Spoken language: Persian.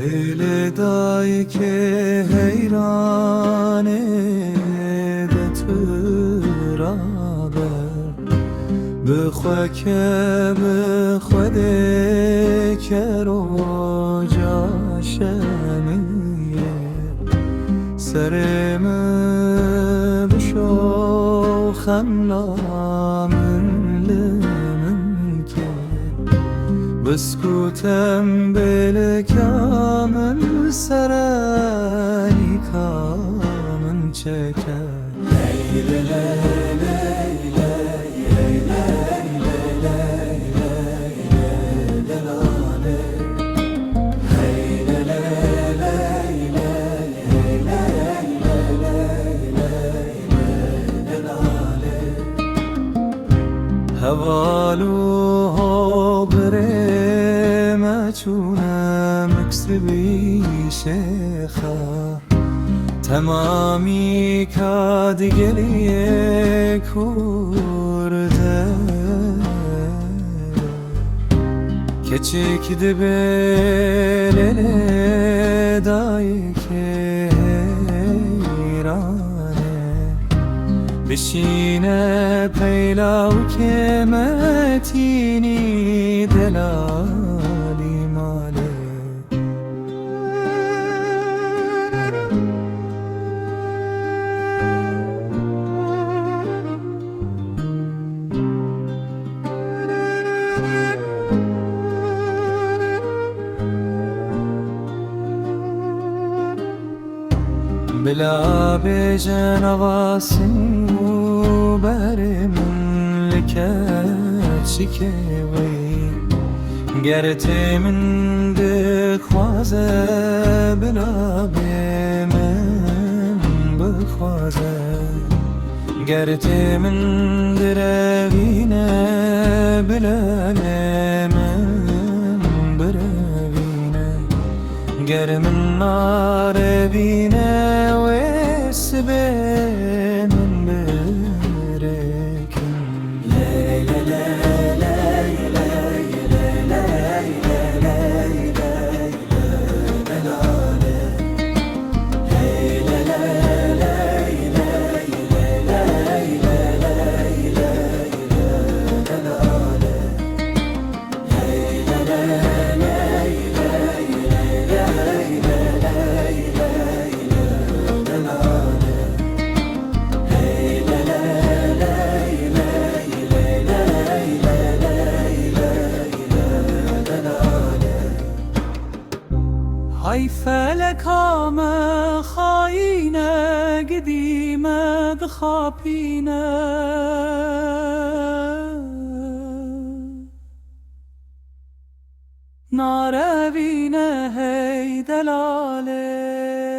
دل دایی که حیرانه به تو را بخوا که به خوده که رو جاشمیه سرم بشو خملامن لمن که بسکوتم بل کامل سرانی کامن چکر لیلی لیلی هوالو برم چونم اکسبی شیخا تمامی کادگلی کرده keçik dibelele dayı که حیرانه بشینه پیلاو که متینی دلالی ماله بلا بجن واسمو برم لکت شکوی گرت من دخوازه بلا من بخوازه گرت من دروینه بلا من بروینه گر من نار بینه سبن بركن ليلى ليلى ای فلکام خاینه قدیمه خاپینه ناروینه هی دلاله